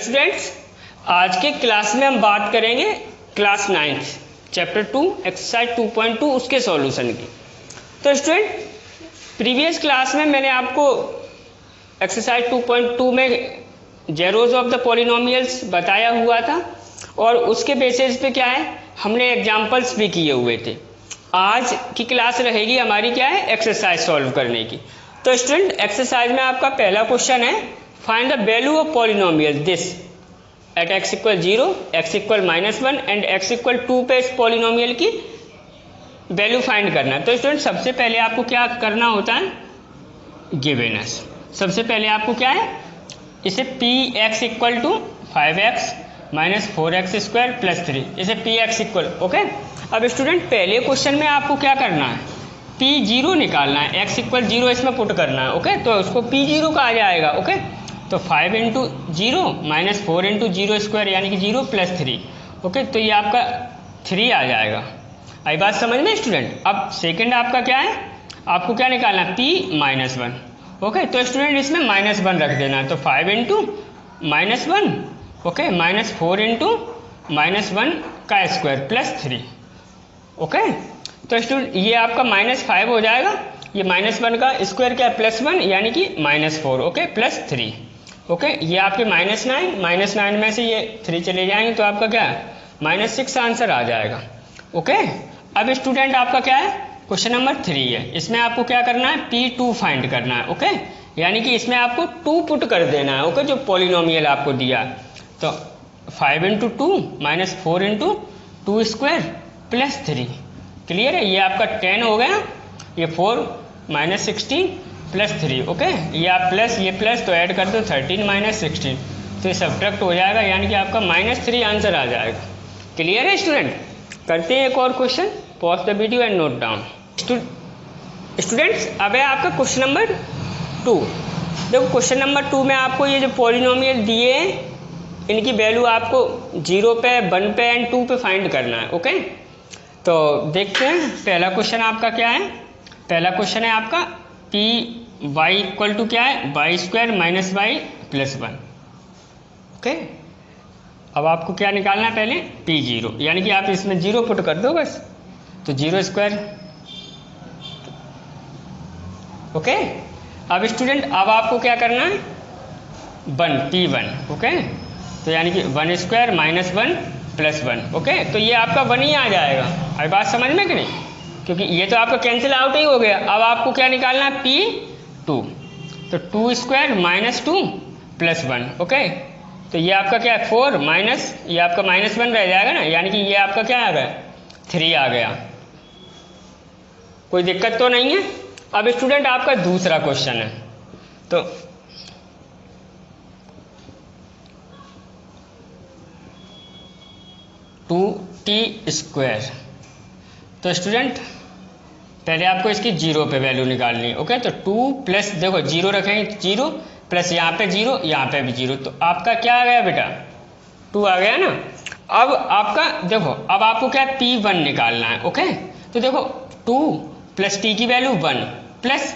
Students, आज के class में हम बात करेंगे क्लास 9th चैप्टर 2 एक्सरसाइज 2.2 उसके सॉल्यूशन की। तो स्टूडेंट, प्रीवियस क्लास में मैंने आपको एक्सरसाइज 2.2 में जेरोज ऑफ द पॉलिनोमियल्स बताया हुआ था और उसके बेसिस पे क्या है, हमने एग्जांपल्स भी किए हुए थे। आज की क्लास रहेगी हमारी क्या है, एक्सरसाइज सॉल्व करने की। तो स्टूडेंट, एक्सरसाइज में आपका पहला क्वेश्चन है, find the value of polynomial this eight x equal 0, x equal -1 and x equal 2 पे इस पॉलिनोमियल की वैल्यू फाइंड करना है। तो स्टूडेंट, सबसे पहले आपको क्या करना होता है, गिवन अस। सबसे पहले आपको क्या है, इसे px equal to 5x minus 4x square plus 3, इसे px इक्वल, ओके। अब स्टूडेंट, पहले क्वेश्चन में आपको क्या करना है, p0 निकालना है, x इक्वल 0 इसमें पुट करना है, ओके। तो उसको p0 कहा जाएगा, ओके। तो 5 इंटू 0 माइनस 4 इंटू 0 स्क्वायर यानी कि 0 प्लस 3, ओके। तो ये आपका 3 आ जाएगा। आई बात समझ में स्टूडेंट। अब सेकंड आपका क्या है, आपको क्या निकालना है, p-1, ओके। तो स्टूडेंट, इसमें -1 रख देना है। तो 5 इंटू -1, ओके, माइनस 4 इंटू -1 का स्क्वायर प्लस 3, ओके। तो स्टूडेंट, ये आपका -5 हो जाएगा, ये -1 का स्क्वायर क्या है, +1 यानी कि -4, ओके, प्लस 3, ओके। ये आपके -9 में से ये 3 चले जाएंगे तो आपका क्या है, -6 आंसर आ जाएगा, ओके। अब स्टूडेंट, आपका क्या है, क्वेश्चन नंबर 3 है। इसमें आपको क्या करना है, p2 फाइंड करना है, ओके। यानी कि इसमें आपको 2 पुट कर देना है, ओके, जो पॉलिनोमियल आपको दिया है। तो 5 into 2 minus 4 into 2 square plus 3, clear है। ये आपका 10 हो गया, ये 4 माइनस 16 प्लस 3, ओके। ये आप प्लस, ये प्लस, तो ऐड कर दो 13 माइनस 16, तो ये सब्ट्रैक्ट हो जाएगा यानी कि आपका -3 आंसर आ जाएगा। क्लियर है स्टूडेंट। करते हैं एक और question, pause the video and note down. Students, अब है आपका क्वेश्चन नंबर 2। देखो, क्वेश्चन नंबर 2 में आपको ये जो पॉलिनोमियल दिए हैं, इनकी वैल्यू आपको 0 पे, 1 पे एंड 2 पे फाइंड करना है, ओके। तो देखते हैं पहला क्वेश्चन आपका क्या है। पहला क्वेश्चन है आपका py इक्वल टू क्या है, y square minus y plus 1, okay. अब आपको क्या निकालना है, पहले p0 यानी कि आप इसमें 0 पुट कर दो बस, तो 0 स्क्वायर, ओके। अब स्टूडेंट, अब आपको क्या करना है, 1 p1, ओके। तो यानी कि 1 स्क्वायर माइनस 1 प्लस 1, ओके। तो ये आपका 1 ही आ जाएगा। अभी बात समझ में कि नहीं, क्योंकि ये तो आपका कैंसिल आउट ही हो गया। अब आपको क्या निकालना है, p2, तो 2 स्क्वायर माइनस 2 प्लस 1, ओके। तो ये आपका क्या है, 4 माइनस, ये आपका -1 रह जाएगा ना, यानी कि ये आपका क्या आ गया, 3 आ गया। कोई दिक्कत तो नहीं है। अब स्टूडेंट, आपका दूसरा क्वेश्चन है, तो टू टी स्क्वायर। तो स्टूडेंट, पहले आपको इसकी 0 पे वैल्यू निकालनी है, ओके। तो 2 प्लस, देखो 0 रखेंगे, 0 प्लस यहाँ पे 0, यहाँ पे भी 0, तो आपका क्या आ गया बेटा, 2 आ गया ना। अब आपका देखो, अब आपको क्या है, p1 निकालना है, ओके। तो देखो 2 प्लस t की वैल्यू 1 प्लस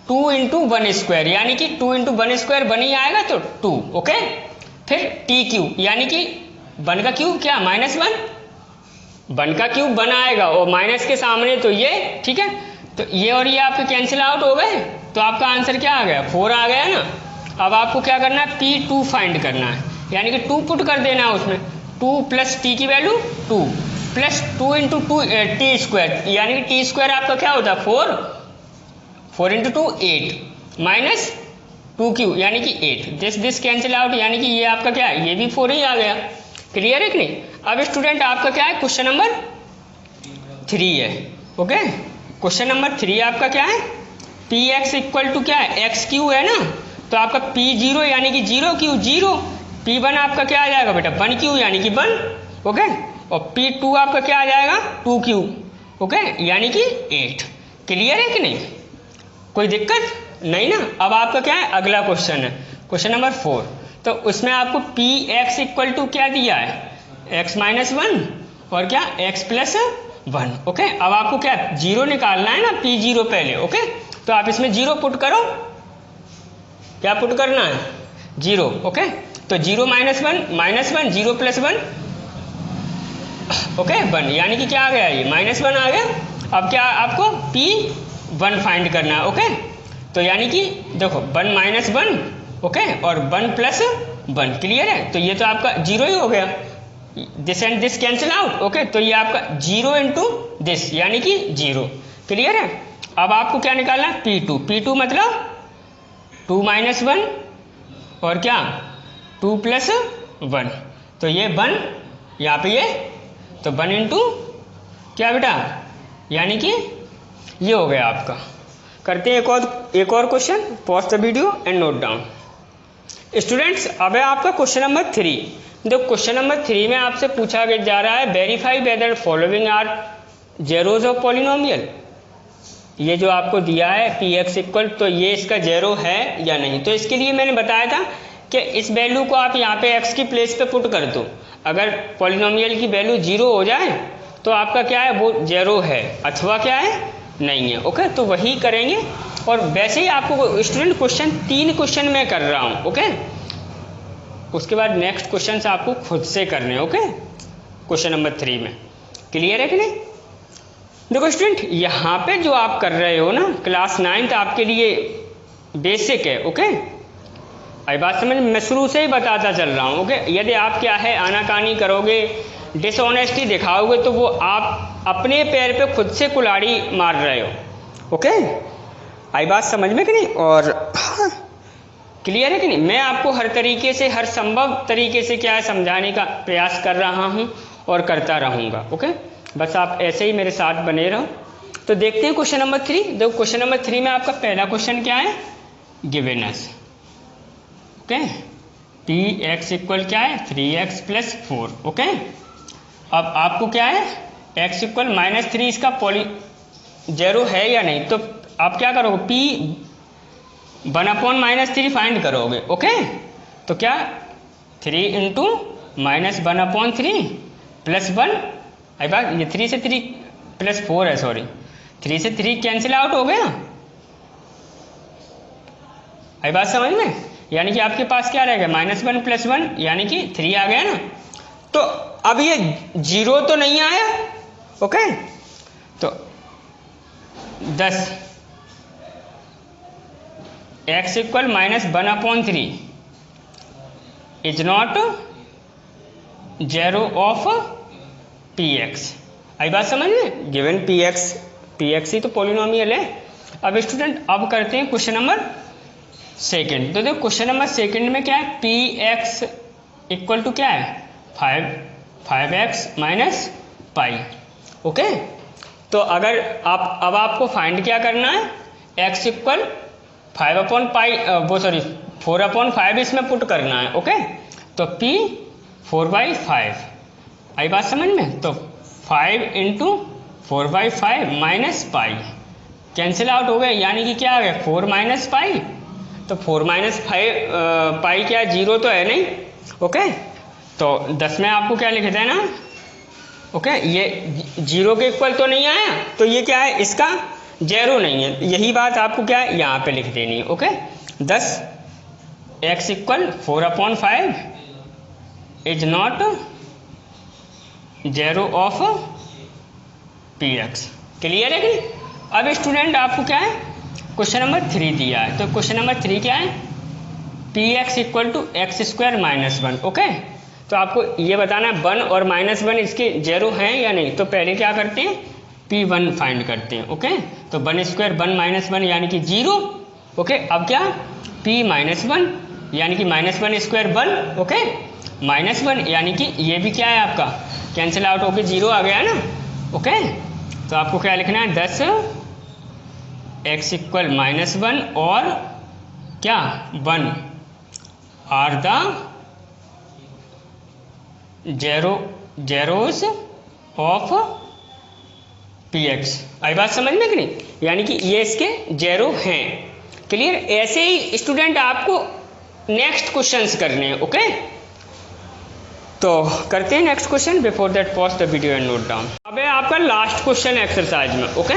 2 इंटू 1 स्क्वायर, यानी कि 2 इंटू 1 स्क्वायर 1 ही आएगा, तो 2, ओके। फिर t क्यूब, यानी कि 1 का क्यूब क्या, -1, 1 का क्यूब 1 आएगा और माइनस के सामने तो ये, ठीक है। तो ये और ये आपके कैंसिल आउट हो गए, तो आपका आंसर क्या आ गया, 4 आ गया ना। अब आपको क्या करना है, p2 फाइंड करना है, यानी कि 2 पुट कर देना है उसमें। 2 प्लस t की value 2 plus 2 into 2 t square, यानी कि t स्क्वायर आपका क्या होता है, 4 इंटू 2 8 माइनस 2 क्यू यानी कि 8, दिस कैंसिल आउट, यानी कि ये आपका क्या है, ये भी 4 ही आ गया। क्लियर है कि नहीं। अब स्टूडेंट, आपका क्या है, क्वेश्चन नंबर 3 है, ओके। क्वेश्चन नंबर 3 आपका क्या है, px इक्वल टू क्या है, x क्यू है ना, तो आपका p0 यानी कि 0 क्यू 0, p1 आपका क्या आ जाएगा बेटा, 1 क्यू यानी कि 1, ओके। और p2 आपका क्या आ जाएगा, 2 क्यू, ओके, यानी कि 8। क्लियर है कि नहीं, कोई दिक्कत नहीं ना। अब आपका क्या है, अगला क्वेश्चन है, क्वेश्चन नंबर 4। तो उसमें आपको px इक्वल टू क्या दिया है, x माइनस 1 और क्या, x प्लस 1, ओके। अब आपको क्या 0 निकालना है ना, p0 पहले, ओके। तो आप इसमें 0 पुट करो, क्या पुट करना है, 0, ओके। तो 0 माइनस वन, 0 प्लस 1, ओके 1, यानी कि क्या आ गया, ये -1 आ गया। अब क्या आपको P1 फाइंड करना है, ओके। तो यानी कि देखो 1 माइनस 1, ओके, और 1 प्लस 1, क्लियर है। तो ये तो आपका 0 ही हो गया, this and this cancel out, okay. तो ये आपका 0 इंटू दिस यानी कि 0, क्लियर है। अब आपको क्या निकालना है, P2 मतलब 2 माइनस 1 और क्या 2 प्लस 1, तो ये 1 यहाँ पे ये, तो 1 इंटू क्या बेटा, यानी कि ये हो गया आपका। करते हैं एक और question, pause the video and note down. Students अब है आपका क्वेश्चन नंबर 3। देखो क्वेश्चन नंबर 3 में आपसे पूछा जा रहा है verify whether following are zeroes of polynomial. ये जो आपको दिया है px इक्वल, तो ये इसका जेरो है या नहीं। तो इसके लिए मैंने बताया था कि इस वैल्यू को आप यहाँ पे x की प्लेस पे पुट कर दो, अगर पॉलिनोमियल की वैल्यू 0 हो जाए तो आपका क्या है, वो जेरो है, अथवा क्या है, नहीं है, ओके। तो वही करेंगे। और वैसे ही आपको स्टूडेंट क्वेश्चन 3 क्वेश्चन मैं कर रहा हूँ, ओके। उसके बाद नेक्स्ट क्वेश्चन आपको खुद से करने, ओके, क्वेश्चन नंबर 3 में, क्लियर है कि नहीं। देखो स्टूडेंट यहाँ पे जो आप कर रहे हो ना, क्लास 9th आपके लिए बेसिक है, ओके। आई बात समझ, मैं शुरू से ही बताता चल रहा हूँ, ओके। यदि आप क्या है आनाकानी करोगे, डिसऑनेस्टी दिखाओगे, तो वो आप अपने पैर पे खुद से कुल्हाड़ी मार रहे हो, ओके। आई बात समझ में कि नहीं। और क्लियर है कि नहीं। मैं आपको हर तरीके से, हर संभव तरीके से क्या है समझाने का प्रयास कर रहा हूँ और करता रहूँगा, ओके। बस आप ऐसे ही मेरे साथ बने रहो। तो देखते हैं क्वेश्चन नंबर 3। देखो क्वेश्चन नंबर 3 में आपका पहला क्वेश्चन क्या है, given us, okay, px equal क्या है 3x प्लस 4, ओके। अब आपको क्या है x इक्वल -3 इसका जेरो है या नहीं। तो आप क्या करोगे, p 1/-3 फाइंड करोगे, ओके। तो क्या 3 इंटू -1/3 प्लस 1, आई बात, ये 3 से 3 प्लस 4 है, सॉरी, 3 से 3 कैंसिल आउट हो गया, आई बात समझ में। यानी कि आपके पास क्या रहेगा, -1 प्लस 1 यानी कि 3 आ गया ना। तो अब ये 0 तो नहीं आया, ओके। तो 10 x equal -1/3 is not zero of px, आई बात समझ में। गिवन px ही तो पॉलिनोमियल है। अब स्टूडेंट अब करते हैं क्वेश्चन नंबर 2। तो देखो क्वेश्चन नंबर 2 में क्या है, px इक्वल टू क्या है 5x माइनस पाई, ओके। तो अगर आप अब आपको फाइंड क्या करना है, x इक्वल 4/5 इसमें पुट करना है, ओके। तो p 4/5, आई बात समझ में। तो 5 into 4/5 minus pi cancel out हो गए, यानी कि क्या आ गया 4 माइनस पाई। तो 4 माइनस पाई क्या 0 तो है नहीं, ओके। तो 10 में आपको क्या लिख देना, ओके। ये 0 के इक्वल तो नहीं आया, तो ये क्या है, इसका जेरो नहीं है। यही बात आपको क्या है यहाँ पे लिख देनी है, okay. 10 x equal 4/5 is not zero of px, clear है कि। अब स्टूडेंट आपको क्या है क्वेश्चन नंबर 3 दिया है। तो क्वेश्चन नंबर 3 क्या है, px equal to x² minus 1, okay. तो आपको ये बताना है 1 और -1 इसके जेरो हैं या नहीं। तो पहले क्या करते हैं, p1 फाइंड करते हैं, ओके। तो 1² 1 -1 यानी कि 0, ओके। अब क्या p -1 यानी कि -1² 1, ओके, -1 यानी कि ये भी क्या है आपका कैंसिल आउट होके 0 आ गया ना, ओके। तो आपको क्या लिखना है 10 x इक्वल -1 और क्या 1 are the zeros of px, आई बात समझ में कि नहीं। यानी कि ये इसके जेरो हैं, क्लियर। ऐसे ही स्टूडेंट आपको नेक्स्ट क्वेश्चंस करने हैं, ओके। तो करते हैं next question. Before that pause the video and note down. अब है आपका लास्ट क्वेश्चन एक्सरसाइज में, ओके।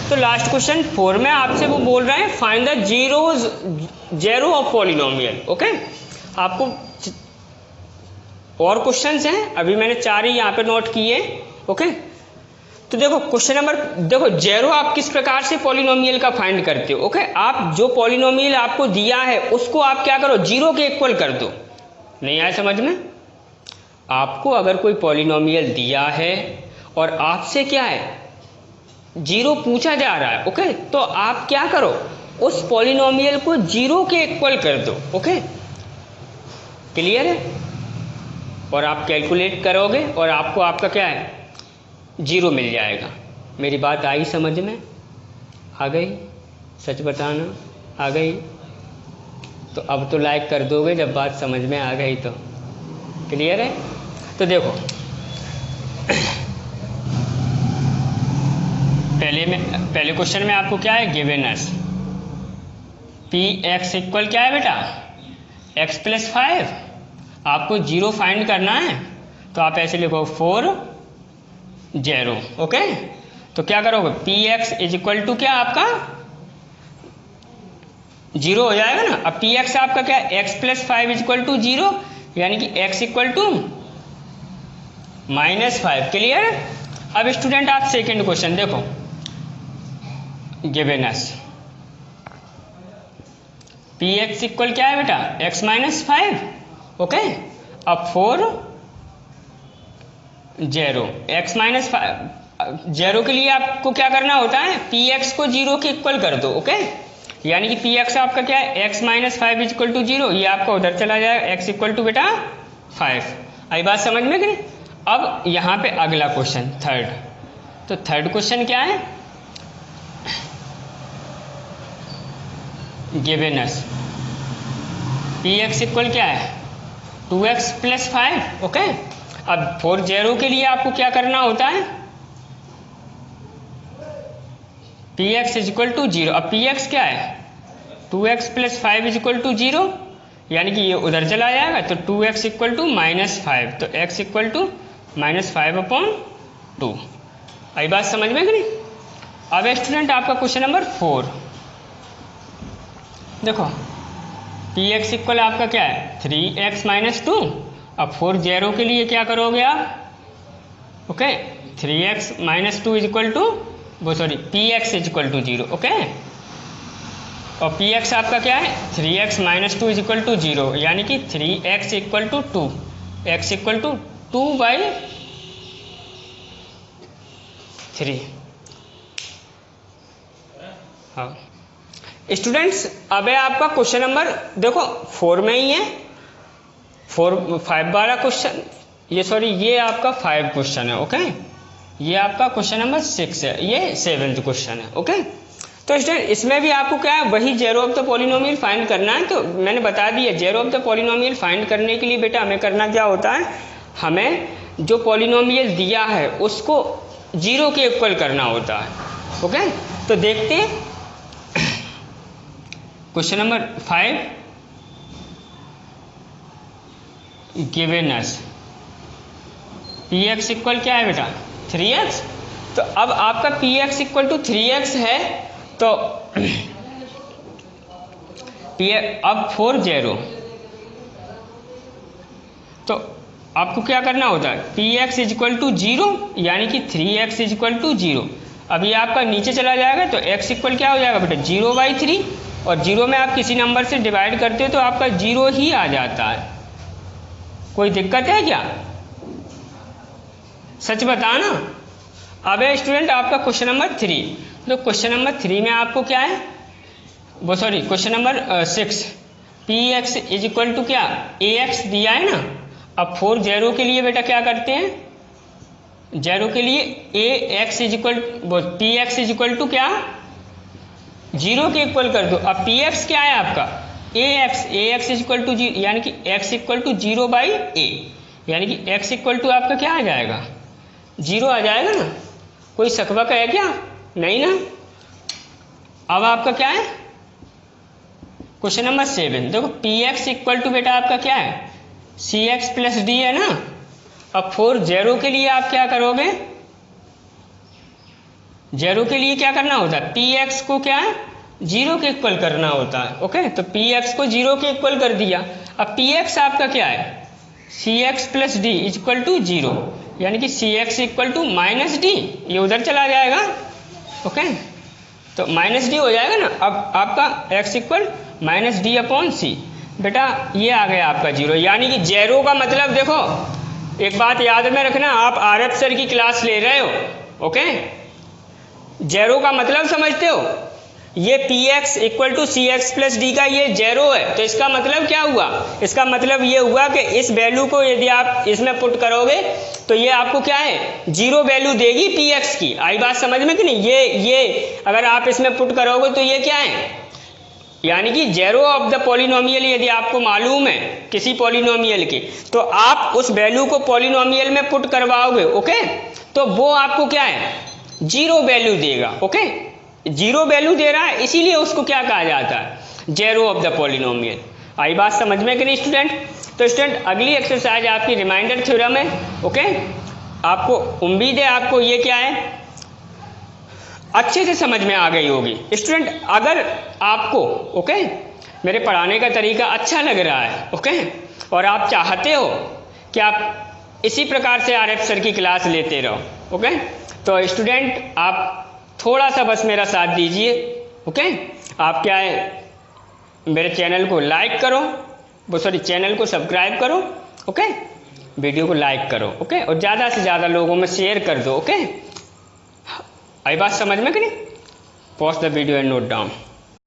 तो लास्ट क्वेश्चन 4 में आपसे वो बोल रहे हैं find the zero of polynomial, okay. आपको और क्वेश्चंस हैं, अभी मैंने 4 ही यहाँ पे नोट किए। ओके, तो देखो क्वेश्चन नंबर, देखो जेरो आप किस प्रकार से पॉलिनोमियल का फाइंड करते हो। ओके, आप जो पॉलिनोमियल आपको दिया है उसको आप क्या करो, जीरो के इक्वल कर दो। नहीं आया समझ में? आपको अगर कोई पॉलिनोमियल दिया है और आपसे क्या है, जीरो पूछा जा रहा है, ओके, तो आप क्या करो, उस पॉलिनोमियल को जीरो के इक्वल कर दो। ओके, क्लियर है? और आप कैलकुलेट करोगे और आपको आपका क्या है, जीरो मिल जाएगा। मेरी बात आई समझ में? आ गई? सच बताना, आ गई? तो अब तो लाइक कर दोगे जब बात समझ में आ गई तो। क्लियर है? तो देखो पहले क्वेश्चन में आपको क्या है, given us P X equal क्या है बेटा, एक्स प्लस 5। आपको जीरो फाइंड करना है, तो आप ऐसे लिखो 4 0। ओके, तो क्या करोगे, P x is equal to क्या आपका जीरो हो जाएगा ना। अब पी एक्स आपका क्या है, X plus 5 is equal to zero, यानी कि एक्स इक्वल टू -5। क्लियर? अब स्टूडेंट आप सेकेंड क्वेश्चन देखो, given us P X equal क्या है बेटा, एक्स -5। ओके, अब 4 0, एक्स -5 0 के लिए आपको क्या करना होता है, पी एक्स को जीरो के इक्वल कर दो। ओके, यानी कि पी एक्स आपका क्या है, X -5 is equal to zero, ये आपका उधर चला जाएगा, एक्स इक्वल टू बेटा 5। आई बात समझ में कि नहीं? अब यहाँ पे अगला क्वेश्चन थर्ड, तो थर्ड क्वेश्चन क्या है, given us P X equal क्या है, 2x प्लस 5। ओके, अब 4 0 के लिए आपको क्या करना होता है, P x is equal to zero. अब पी एक्स क्या है, 2x plus 5 is equal to zero, यानी कि ये उधर चला जाएगा, तो 2x इक्वल टू -5, तो x इक्वल टू -5/2। आई बात समझ में कि नहीं? अब स्टूडेंट आपका क्वेश्चन नंबर 4 देखो, पी एक्स इक्वल आपका क्या है, 3x - 2। अब 4 0 के लिए क्या करोगे आप, okay, 3x - 2 is equal to P x is equal to zero. Okay, और पी एक्स आपका क्या है, 3x - 2 is equal to zero, यानी कि 3x equal to 2, x equal to 2/3। हाँ स्टूडेंट्स, अब है आपका क्वेश्चन नंबर देखो 4 में ही है, 5 वाला क्वेश्चन, ये सॉरी ये आपका 5 क्वेश्चन है। ओके, ये आपका क्वेश्चन नंबर 6 है, ये 7th क्वेश्चन है। ओके, तो स्टूडेंट इसमें भी आपको क्या है, वही जेरो ऑफ द पॉलिनोमियल फाइंड करना है। तो मैंने बता दिया, जेरो ऑफ द पॉलिनोमियल फाइंड करने के लिए बेटा हमें करना क्या होता है, हमें जो पॉलिनोमियल दिया है उसको जीरो के इक्वल करना होता है। ओके, तो देखते हैं question number 5, given us P X equal क्या है बेटा, 3x। तो अब आपका P X equal to 3x है, तो अब 4 0, तो आपको क्या करना होता है, P x is equal to 0, यानी कि 3x इज इक्वल टू 0। अब ये आपका नीचे चला जाएगा, तो x इक्वल क्या हो जाएगा बेटा, 0/3, और 0 में आप किसी नंबर से डिवाइड करते हो तो आपका 0 ही आ जाता है। कोई दिक्कत है क्या? सच बताना। अब है स्टूडेंट आपका क्वेश्चन नंबर 3, तो क्वेश्चन नंबर 3 में आपको क्या है, वो sorry question number 6, P x is equal to क्या, ए एक्स दिया है ना। अब 4 0 के लिए बेटा क्या करते हैं, 0 के लिए a x is equal, p x is equal to क्या, 0 के इक्वल कर दो। अब पी एक्स क्या है आपका, ए एक्स इज इक्वल टू, यानी कि x इक्वल टू 0/a, यानी कि x इक्वल टू आपका क्या आ जाएगा, 0 आ जाएगा ना। कोई सकबक है क्या? नहीं ना। अब आपका क्या है क्वेश्चन नंबर 7, देखो पी एक्स इक्वल टू बेटा आपका क्या है, सी एक्स प्लस डी है ना। अब 4 0 के लिए आप क्या करोगे, 0 के लिए क्या करना होता है, पी एक्स को क्या है 0 के इक्वल करना होता है। ओके, तो पी एक्स को 0 के इक्वल कर दिया। अब पी एक्स आपका क्या है, c x plus d equal to 0, यानी कि c x equal to minus d, ये उधर चला जाएगा, ओके, तो माइनस डी हो जाएगा ना। अब आपका x equal minus d upon c, बेटा ये आ गया आपका 0, यानी कि जेरो का मतलब देखो, एक बात याद में रखना, आप आर एफ सर की क्लास ले रहे हो, ओके, जेरो का मतलब समझते हो, ये P X equal to C x plus D का ये जेरो है, तो इसका मतलब क्या हुआ, इसका मतलब ये हुआ कि इस वैल्यू को यदि आप इसमें पुट करोगे तो ये आपको क्या है, 0 वैल्यू देगी पी एक्स की। आई बात समझ में कि नहीं, ये अगर आप इसमें पुट करोगे तो ये क्या है, यानी कि जेरो ऑफ द पॉलिनोमियल यदि आपको मालूम है किसी पॉलिनोमियल की, तो आप उस वैल्यू को पॉलिनोमियल में पुट करवाओगे, ओके, तो वो आपको क्या है, 0 वैल्यू देगा, ओके, 0 वैल्यू दे रहा है, इसीलिए उसको क्या कहा जाता है, जेरो ऑफ द पॉलिनोमियल। आई बात समझ में कि नहीं स्टूडेंट। तो स्टूडेंट अगली एक्सरसाइज आपकी रिमाइंडर थ्योरम है, ओके, आपको उम्मीद है आपको ये क्या है अच्छे से समझ में आ गई होगी। स्टूडेंट अगर आपको, ओके, मेरे पढ़ाने का तरीका अच्छा लग रहा है, ओके, और आप चाहते हो कि आप इसी प्रकार से आर एफ सर की क्लास लेते रहो, ओके, तो स्टूडेंट आप थोड़ा सा बस मेरा साथ दीजिए, ओके, आप क्या है मेरे चैनल को लाइक करो, वो सॉरी चैनल को सब्सक्राइब करो, ओके, वीडियो को लाइक करो, ओके, और ज़्यादा से ज़्यादा लोगों में शेयर कर दो, ओके। आई बात समझ में कि नहीं, pause the video and note down.